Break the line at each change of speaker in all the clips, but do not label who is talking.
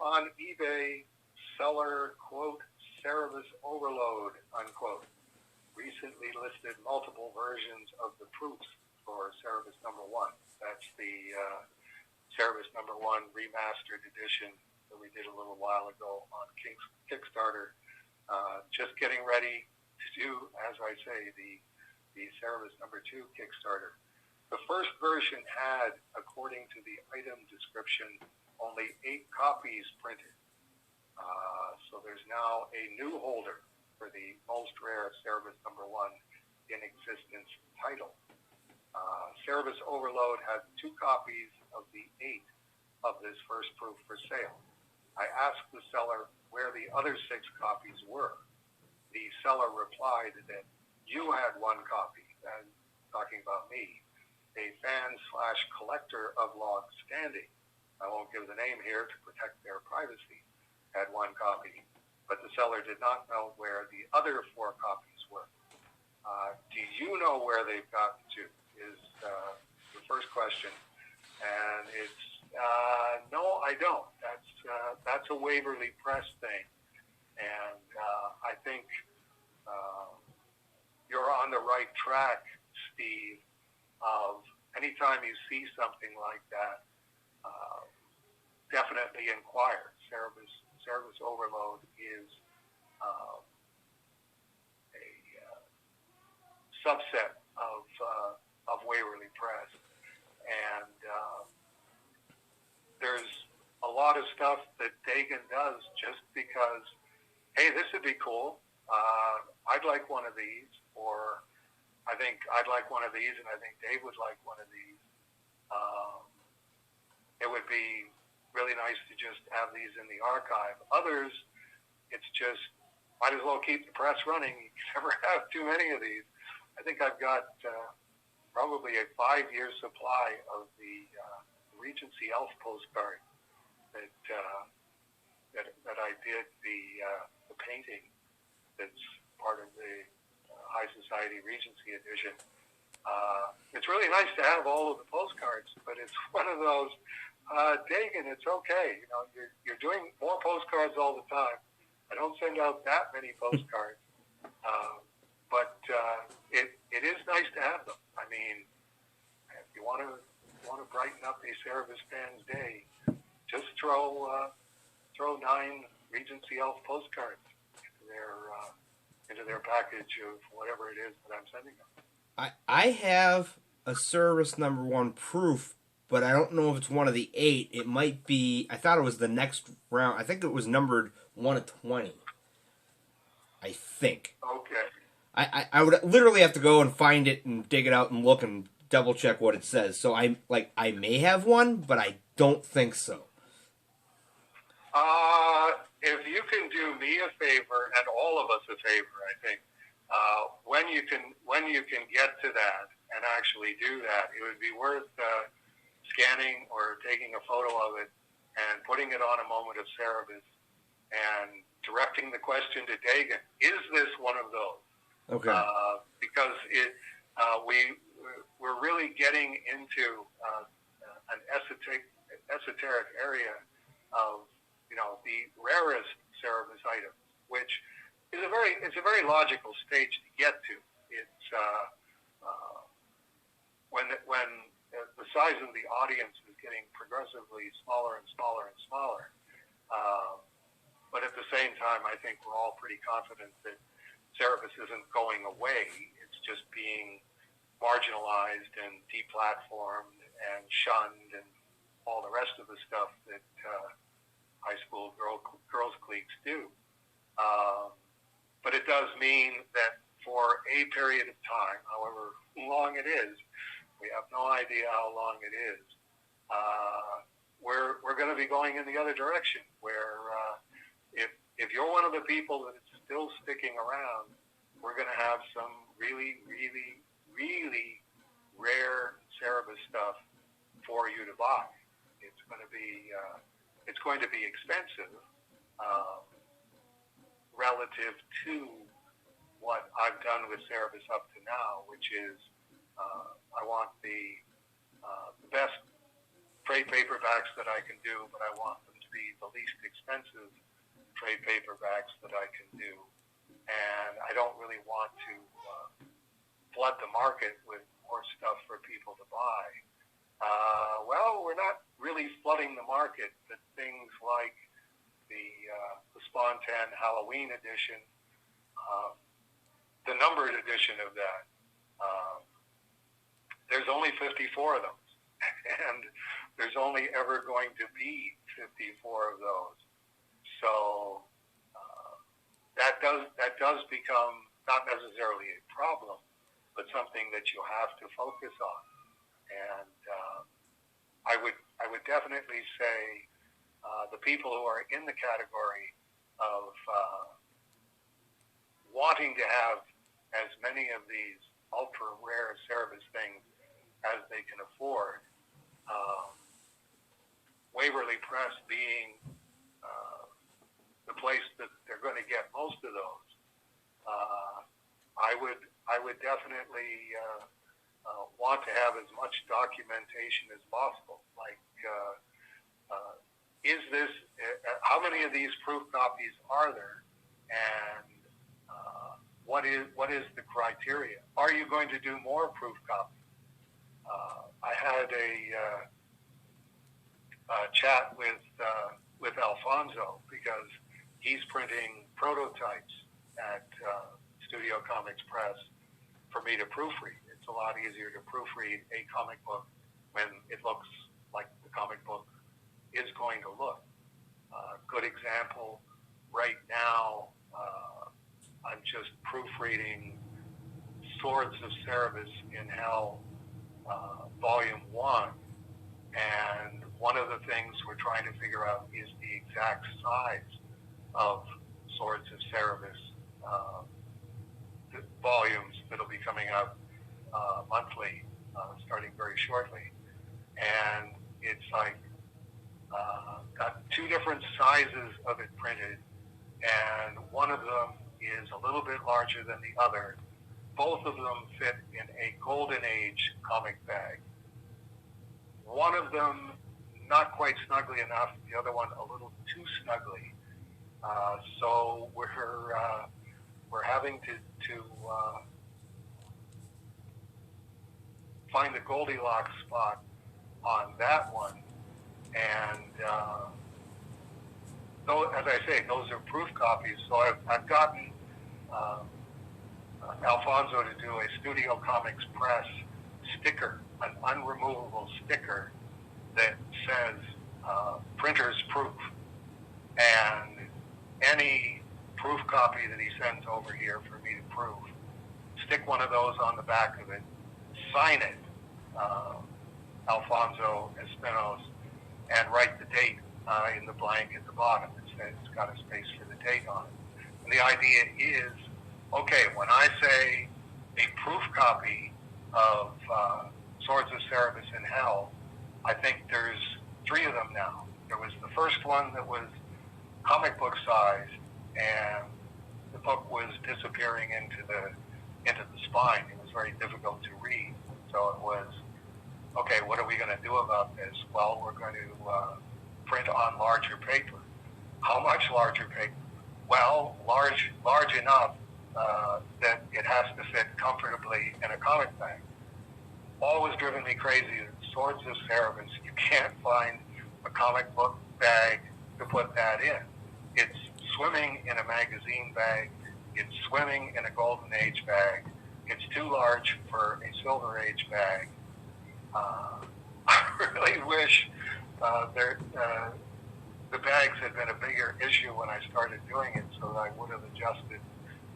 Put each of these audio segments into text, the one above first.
on eBay, seller, quote, Cerebusoverload, unquote. Recently listed multiple versions of the proofs for Cerebus number 1. That's the Cerebus number 1 remastered edition that we did a little while ago on Kickstarter. Just getting ready to do, as I say, the Cerebus number 2 Kickstarter. The first version had, according to the item description, only 8 copies printed. So there's now a new holder for the most rare Cerebus number 1 in existence title. Cerebusoverload has 2 copies of the 8 of this first proof for sale. I asked the seller where the other 6 copies were. The seller replied that you had 1 copy, and talking about me, a fan/collector of logs standing, I won't give the name here to protect their privacy, had 1 copy, but the seller did not know where the other 4 copies were. Do you know where they've gotten to, is the first question. And it's, no, I don't. That's a Waverly Press thing. And I think you're on the right track, Steve, of anytime you see something like that, definitely inquire. Cerebusoverload is a subset of Waverly Press, and there's a lot of stuff that Dagan does just because, hey, this would be cool. I'd like one of these, or I think I'd like one of these, and I think Dave would like one of these. It would be really nice to just have these in the archive. Others, it's just, might as well keep the press running. You can never have too many of these. I think I've got probably a 5-year supply of the Regency Elf postcard that I did the painting that's part of the High Society Regency edition. It's really nice to have all of the postcards, but it's one of those, Dagan, it's okay. You know, you're doing more postcards all the time. I don't send out that many postcards, but it is nice to have them. I mean, if you want to brighten up a Cerebus fan's day, just throw 9 Regency Elf postcards into their package of whatever it is that I'm sending them.
I have a Cerebus number 1 proof, but I don't know if it's one of the 8. It might be. I thought it was the next round. I think it was numbered 1 of 20. I think.
Okay.
I would literally have to go and find it and dig it out and look and double check what it says. So I may have one, but I don't think so.
If you can do me a favor and all of us a favor, I think when you can get to that and actually do that, it would be worth scanning or taking a photo of it and putting it on a moment of Cerebus and directing the question to Dagan, is this one of those?
Okay.
Because we're really getting into an esoteric area of, you know, the rarest Cerebus items, which is a very logical stage to get to. It's when the size of the audience is getting progressively smaller and smaller and smaller. But at the same time, I think we're all pretty confident that Cerebus isn't going away. It's just being marginalized and deplatformed and shunned and all the rest of the stuff that high school girls cliques do. But it does mean that for a period of time, however long it is, we have no idea how long it is, we're going to be going in the other direction, where if you're one of the people that is still sticking around, we're going to have some really, really, really rare Cerebus stuff for you to buy. It's going to be expensive relative to what I've done with Cerebus up to now, which is I want the best trade paperbacks that I can do, but I want them to the least expensive trade paperbacks that I can do. And I don't really want to flood the market with more stuff for people to buy. Well, we're not really flooding the market, but things like the Spontan Halloween edition, the numbered edition of that, there's only 54 of those, and there's only ever going to be 54 of those. So that does become not necessarily a problem, but something that you have to focus on. And I would definitely say the people who are in the category of wanting to have as many of these ultra rare Cerebus things as they can afford, Waverly Press being the place that they're going to get most of those, I would definitely want to have as much documentation as possible. Like, is this? How many of these proof copies are there? And what is the criteria? Are you going to do more proof copies? I had a chat with Alfonso because he's printing prototypes at Studio Comics Press for me to proofread. It's a lot easier to proofread a comic book when it looks like the comic book is going to look. Good example, right now, I'm just proofreading Swords of Cerebus in Hell, Volume 1, and one of the things we're trying to figure out is the exact size of Swords of Cerebus volumes that'll be coming out monthly, starting very shortly. And it's like, got two different sizes of it printed, and one of them is a little bit larger than the other. Both of them fit in a Golden Age comic bag. One of them not quite snugly enough, the other one a little too snugly. So we're having to find the Goldilocks spot on that one. And though, as I say, those are proof copies. So I've gotten Alfonso to do a Studio Comics Press sticker, an unremovable sticker that says printer's proof. And any proof copy that he sends over here for me to proof, stick one of those on the back of it, sign it, Alfonso Espinos, and write the date in the blank at the bottom. It's got a space for the date on it. And the idea is, okay, when I say a proof copy of Swords of Cerebus in Hell, I think there's 3 of them now. There was the first one that was comic book size, and the book was disappearing into the spine. It was very difficult to read. So it was, okay, what are we going to do about this? Well, we're going to print on larger paper. How much larger paper? Well, large enough that it has to fit comfortably in a comic bag. Always driven me crazy. Swords of Cerebus, you can't find a comic book bag to put that in. It's swimming in a magazine bag. It's swimming in a Golden Age bag. It's too large for a Silver Age bag. I really wish the bags had been a bigger issue when I started doing it, so that I would have adjusted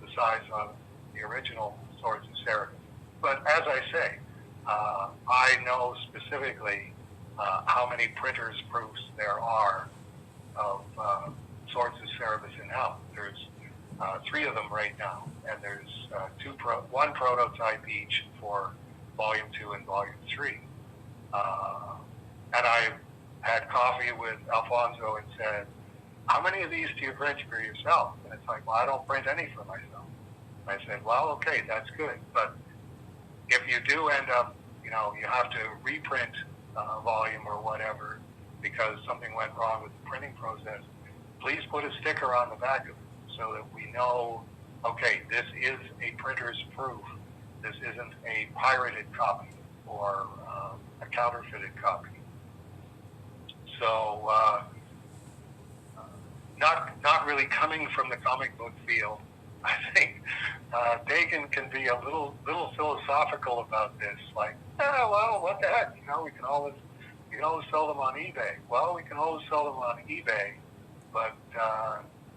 the size on the original Swords of Cerebus. But as I say, I know specifically how many printers' proofs there are of Swords of Cerebus in Hell. There's 3 of them right now, and there's one prototype each for Volume 2 and Volume 3. And I had coffee with Alfonso and said, how many of these do you print for yourself? And it's like, well, I don't print any for myself. And I said, well, okay, that's good. But if you do end up, you have to reprint a volume or whatever, because something went wrong with the printing process, please put a sticker on the back of it so that we know, okay, this is a printer's proof. This isn't a pirated copy or a counterfeited copy. So, not really coming from the comic book field, I think Dagan can be a little philosophical about this. Like, well, what the heck? We can always sell them on eBay. Well, we can always sell them on eBay, but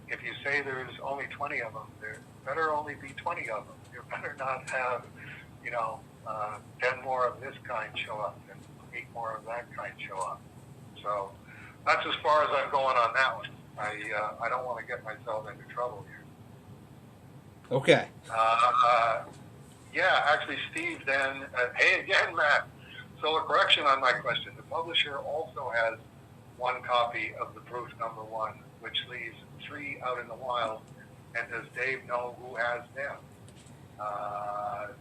if you say there's only 20 of them, there better only be 20 of them. You better not have 10 more of this kind show up and 8 more of that kind show up. So that's as far as I'm going on that one. I don't want to get myself into trouble here.
Okay.
Yeah, actually, Steve then, hey again, Matt. So a correction on my question. The publisher also has 1 copy of the proof number 1, which leaves 3 out in the wild. And does Dave know who has them?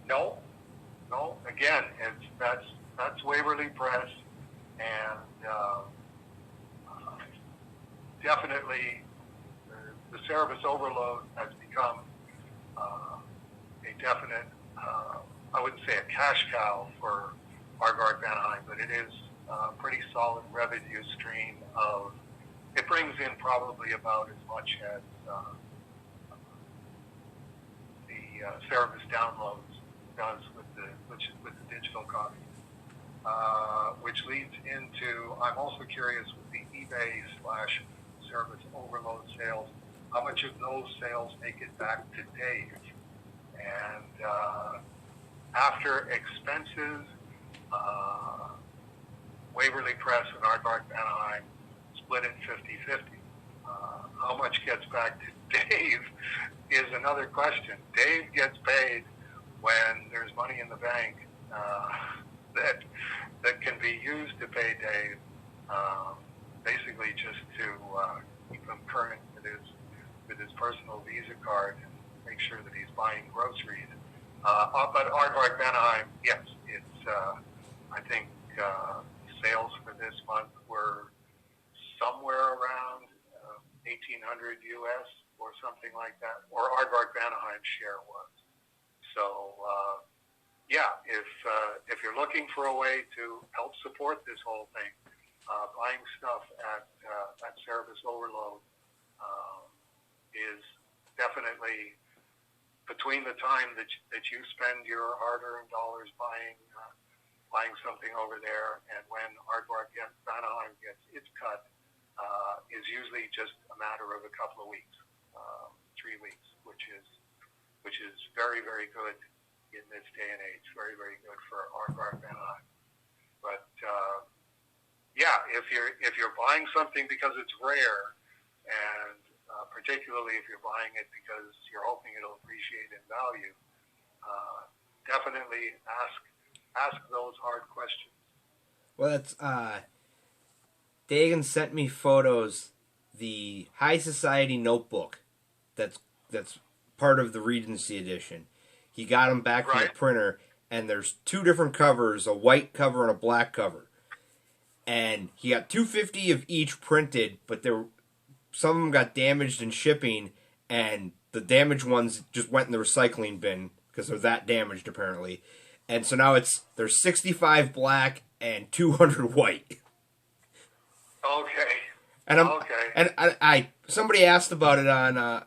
No. Again, that's Waverly Press, and definitely the Cerebusoverload has become a definite, I wouldn't say a cash cow for Aardvark Anaheim, but it is a pretty solid revenue stream of, it brings in probably about as much as the Cerebus downloads does with the digital copy. Which leads into, I'm also curious with the eBay / Cerebus Overload sales, how much of those sales make it back to Dave? And after expenses, Waverly Press and Aardvark Anaheim split it 50-50. How much gets back to Dave is another question. Dave gets paid when there's money in the bank that can be used to pay Dave, basically just to keep him current with his personal Visa card and make sure that he's buying groceries. But Aardvark Anaheim, yes, it's I think sales for this month were somewhere around 1,800 US or something like that, or Aardvark Anaheim's share was. So, yeah, if you're looking for a way to help support this whole thing, buying stuff at Cerebusoverload is definitely, between the time that you spend your hard-earned dollars buying something over there and when Aardvark Anaheim gets its cut, is usually just a matter of a couple of weeks, 3 weeks, which is very, very good in this day and age. Very, very good for Aardvark Anaheim. But yeah, if you're buying something because it's rare, and particularly if you're buying it because you're hoping it'll appreciate in value, definitely ask those hard questions.
Well, that's Dagan sent me photos. The High Society notebook, that's part of the Regency edition. He got them back from the printer, and there's 2 different covers, a white cover and a black cover. And he got 250 of each printed, but some of them got damaged in shipping, and the damaged ones just went in the recycling bin because they're that damaged apparently. And so now there's 65 black and 200 white.
Okay.
And I somebody asked about it on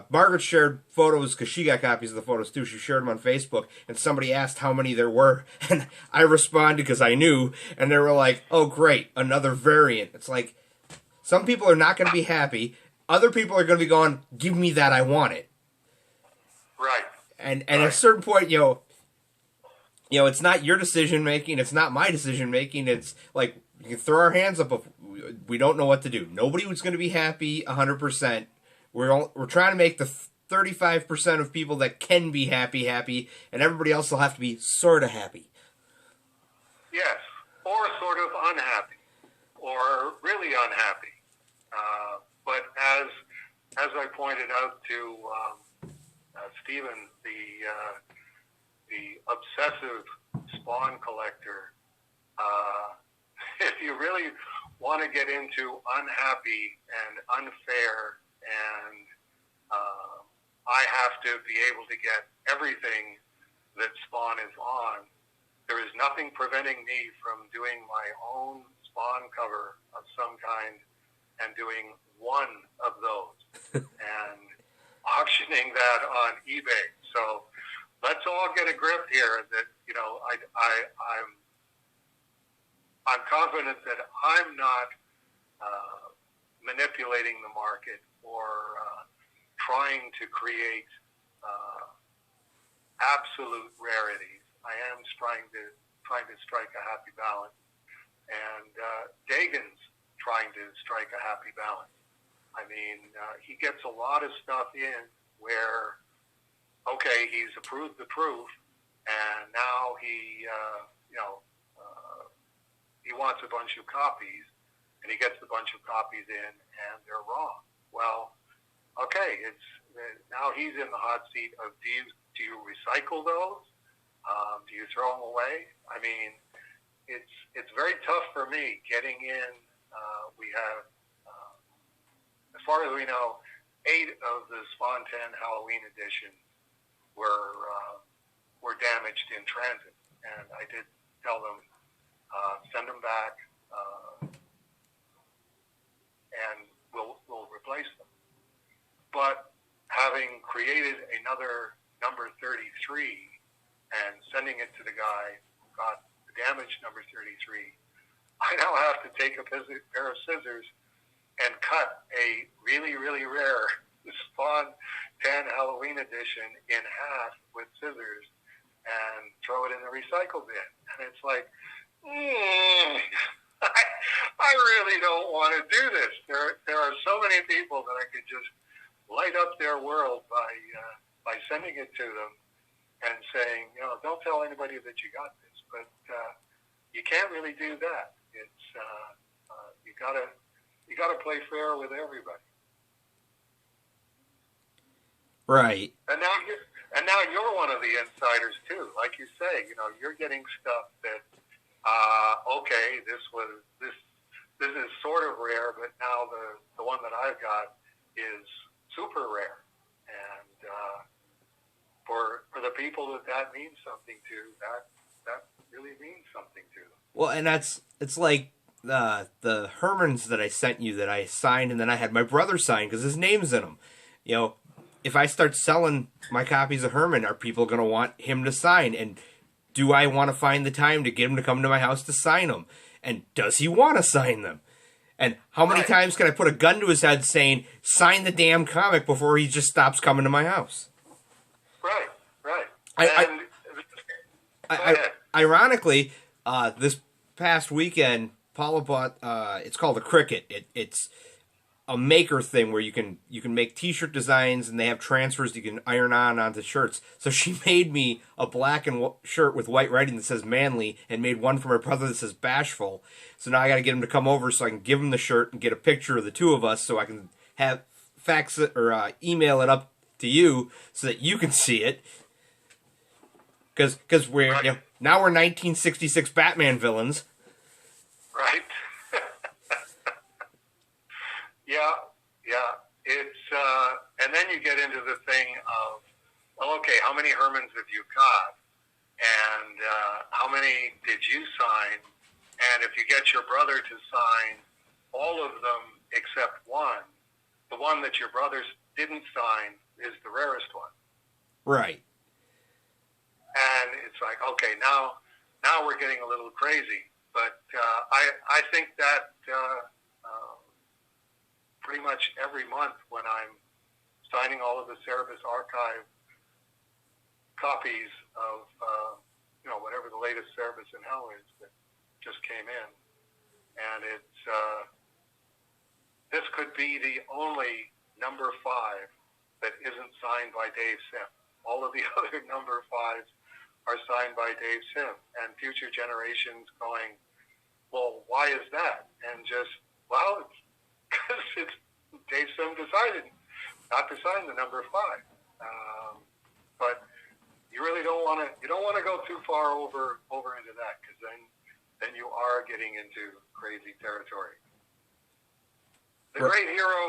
Margaret shared photos because she got copies of the photos too. She shared them on Facebook, and somebody asked how many there were, and I responded because I knew, and they were like, "Oh, great, another variant." It's like some people are not going to be happy. Other people are going to be going, "Give me that, I want it."
Right.
And at a certain point, it's not your decision making. It's not my decision making. It's like you can throw our hands up if we don't know what to do. Nobody was going to be happy 100%. We're trying to make the 35% of people that can be happy, and everybody else will have to be sort of happy.
Yes, or sort of unhappy, or really unhappy. But as I pointed out to Stephen, the obsessive Spawn collector, if you really want to get into unhappy and unfair and I have to be able to get everything that Spawn is on, there is nothing preventing me from doing my own Spawn cover of some kind and doing one of those and auctioning that on eBay. So let's all get a grip here that, you know, I'm confident that I'm not manipulating the market or trying to create absolute rarities. I am trying to strike a happy balance, and Dagan's trying to strike a happy balance. I mean, he gets a lot of stuff in where, okay, he's approved the proof, and now he wants a bunch of copies, and he gets a bunch of copies in, and they're wrong. Well, okay, now he's in the hot seat of do you recycle those? Do you throw them away? I mean, it's very tough for me getting in. We have, as far as we know, 8 of the Spawn 10 Halloween editions were damaged in transit, and I did tell them send them back, and we'll replace them. But having created another number 33 and sending it to the guy who got the damaged number 33, I now have to take a pair of scissors and cut a really, really rare Spawn 10 Halloween edition in half with scissors and throw it in the recycle bin. And it's like, I really don't want to do this. There are so many people that I could just light up their world by sending it to them and saying, you know, don't tell anybody that you got this. But you can't really do that. It's you gotta play fair with everybody.
Right.
And now you're one of the insiders too. Like you say, you know, you're getting stuff that okay, this is sort of rare, but now the one that I've got is super rare, and for the people that means something to, that really means something to them.
Well, and it's like the Hermans that I sent you that I signed, and then I had my brother sign because his name's in them. You know, if I start selling my copies of Herman, are people going to want him to sign? And do I want to find the time to get him to come to my house to sign them? And does he want to sign them? And how many times can I put a gun to his head saying, sign the damn comic before he just stops coming to my house?
Right.
Ironically, this past weekend, Paula bought, it's called a Cricket. It's a maker thing where you can make t-shirt designs, and they have transfers you can iron onto shirts. So she made me a black shirt with white writing that says manly, and made one for my brother that says bashful. So now I got to get him to come over so I can give him the shirt and get a picture of the two of us so I can have fax it or email it up to you so that you can see it. Because we're now we're 1966 Batman villains.
Right. Yeah. It's and then you get into the thing of, well, okay, how many Hermans have you got, and how many did you sign? And if you get your brother to sign all of them except one, the one that your brother didn't sign is the rarest one.
Right.
And it's like, okay, now we're getting a little crazy. But I think that pretty much every month when I'm signing all of the Cerebus archive copies of whatever the latest Cerebus in Hell is that just came in, and it's this could be the only number 5 that isn't signed by Dave Sim. All of the other number 5s are signed by Dave Sim, and future generations going, well, why is that? And just, well, it's because Dave Sim decided not to sign the number 5. But you really don't want to go too far over into that, because then you are getting into crazy territory. great hero